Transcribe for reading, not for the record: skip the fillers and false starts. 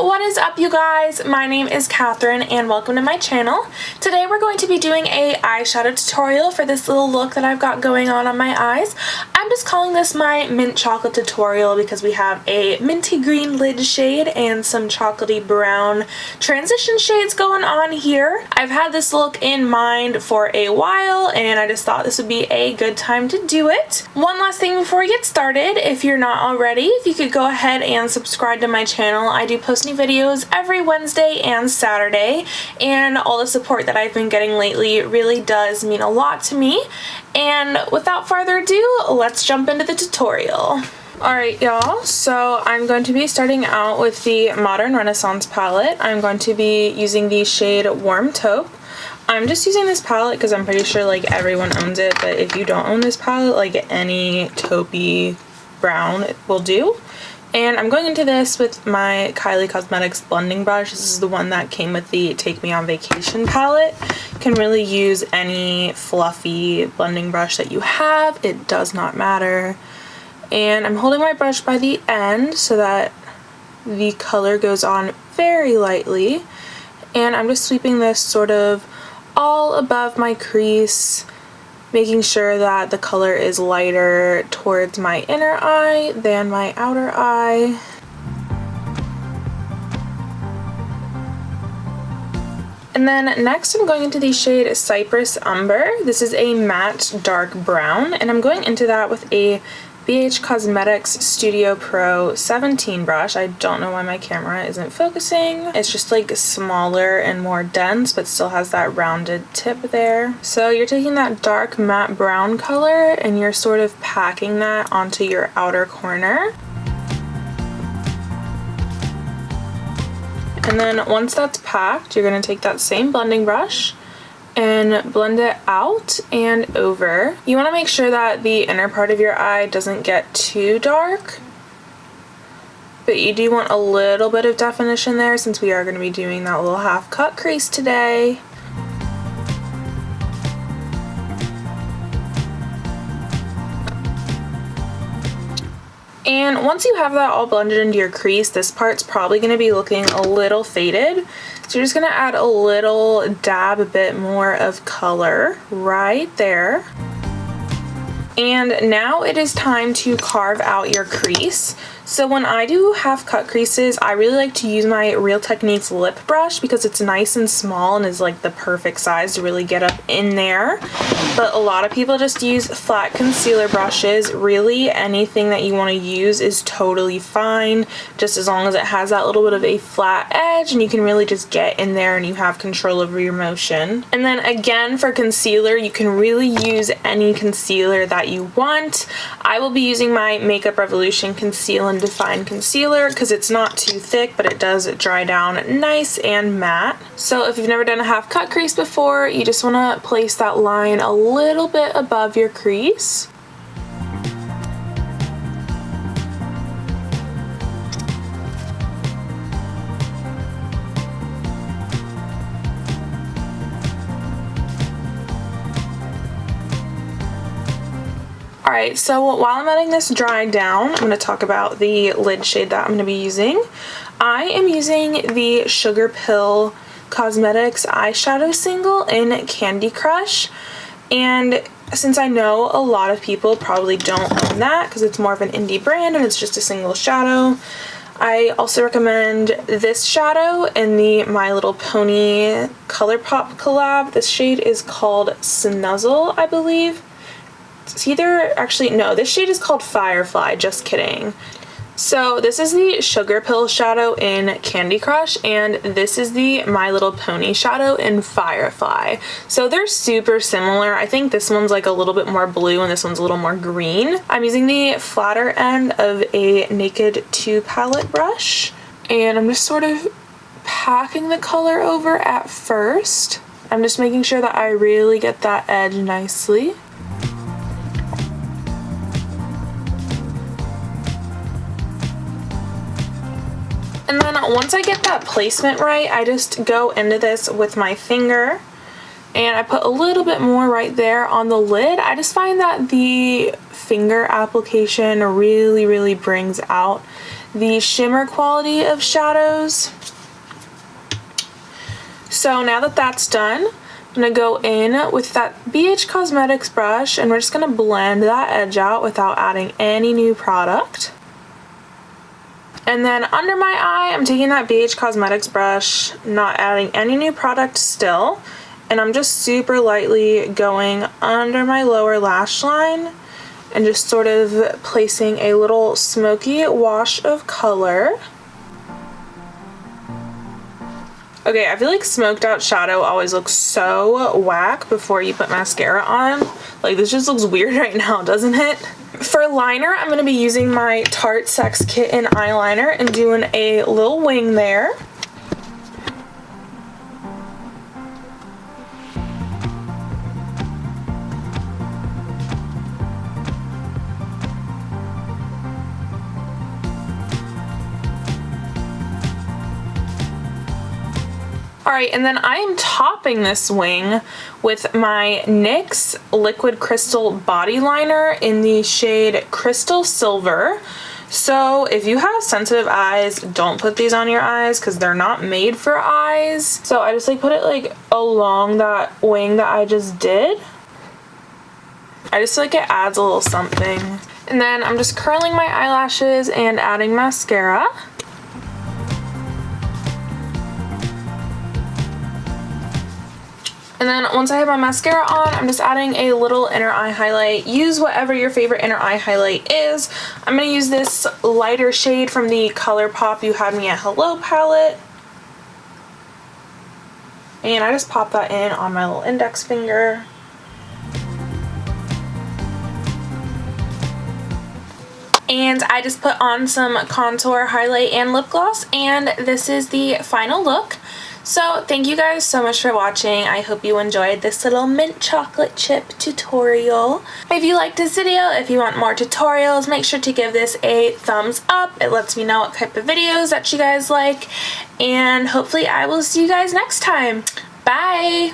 What is up, you guys? My name is Catherine and welcome to my channel. Today we're going to be doing a eyeshadow tutorial for this little look that I've got going on my eyes. I'm just calling this my mint chocolate tutorial because we have a minty green lid shade and some chocolatey brown transition shades going on here. I've had this look in mind for a while and I just thought this would be a good time to do it. One last thing before we get started, if you're not already, if you could go ahead and subscribe to my channel. I do post new videos every Wednesday and Saturday, and all the support that I've been getting lately really does mean a lot to me. And without further ado, let's jump into the tutorial. Alright y'all, so I'm going to be starting out with the Modern Renaissance palette. I'm going to be using the shade Warm Taupe. I'm just using this palette because I'm pretty sure like everyone owns it, but if you don't own this palette, like any taupey brown will do. And I'm going into this with my Kylie Cosmetics blending brush. This is the one that came with the Take Me on Vacation palette. You can really use any fluffy blending brush that you have. It does not matter. And I'm holding my brush by the end so that the color goes on very lightly. And I'm just sweeping this sort of all above my crease, making sure that the color is lighter towards my inner eye than my outer eye. And then next I'm going into the shade Cypress Umber. This is a matte dark brown, and I'm going into that with a BH Cosmetics Studio Pro 17 brush. I don't know why my camera isn't focusing. It's just like smaller and more dense, but still has that rounded tip there. So you're taking that dark matte brown color and you're sort of packing that onto your outer corner. And then once that's packed, you're going to take that same blending brush and blend it out and over. You want to make sure that the inner part of your eye doesn't get too dark, but you do want a little bit of definition there since we are going to be doing that little half cut crease today. And once you have that all blended into your crease, this part's probably going to be looking a little faded. So you're just going to add a little dab, a bit more of color right there. And now it is time to carve out your crease. So when I do half cut creases, I really like to use my Real Techniques lip brush because it's nice and small and is like the perfect size to really get up in there. But a lot of people just use flat concealer brushes. Really, anything that you want to use is totally fine, just as long as it has that little bit of a flat edge and you can really just get in there and you have control over your motion. And then again, for concealer, you can really use any concealer that you want. I will be using my Makeup Revolution Conceal and Define Concealer because it's not too thick, but it does dry down nice and matte. So if you've never done a half cut crease before, you just want to place that line a little bit above your crease. Alright, so while I'm letting this dry down, I'm going to talk about the lid shade that I'm going to be using. I am using the Sugar Pill Cosmetics Eyeshadow Single in Candy Crush. And since I know a lot of people probably don't own that because it's more of an indie brand and it's just a single shadow, I also recommend this shadow in the My Little Pony ColourPop collab. This shade is called Snuzzle, I believe. It's either, actually, no, this shade is called Firefly, just kidding. So this is the Sugar Pill shadow in Candy Crush, and this is the My Little Pony shadow in Firefly. So they're super similar. I think this one's like a little bit more blue and this one's a little more green. I'm using the flatter end of a Naked 2 palette brush, and I'm just sort of packing the color over at first. I'm just making sure that I really get that edge nicely. And then once I get that placement right, I just go into this with my finger and I put a little bit more right there on the lid. I just find that the finger application really brings out the shimmer quality of shadows. So now that that's done, I'm going to go in with that BH Cosmetics brush and we're just going to blend that edge out without adding any new product. And then under my eye, I'm taking that BH Cosmetics brush, not adding any new product still, and I'm just super lightly going under my lower lash line and just sort of placing a little smoky wash of color. Okay, I feel like smoked out shadow always looks so whack before you put mascara on. Like, this just looks weird right now, doesn't it? For liner, I'm going to be using my Tarte Sex Kitten eyeliner and doing a little wing there. Alright, and then I am topping this wing with my NYX Liquid Crystal Body Liner in the shade Crystal Silver. So if you have sensitive eyes, don't put these on your eyes because they're not made for eyes. So I just like put it like along that wing that I just did. I just feel like it adds a little something. And then I'm just curling my eyelashes and adding mascara. And then once I have my mascara on, I'm just adding a little inner eye highlight. Use whatever your favorite inner eye highlight is. I'm going to use this lighter shade from the ColourPop You Had Me at Hello palette. And I just pop that in on my little index finger. And I just put on some contour, highlight, and lip gloss. And this is the final look. So thank you guys so much for watching. I hope you enjoyed this little mint chocolate chip tutorial. If you liked this video, if you want more tutorials, make sure to give this a thumbs up. It lets me know what type of videos that you guys like. And hopefully I will see you guys next time. Bye!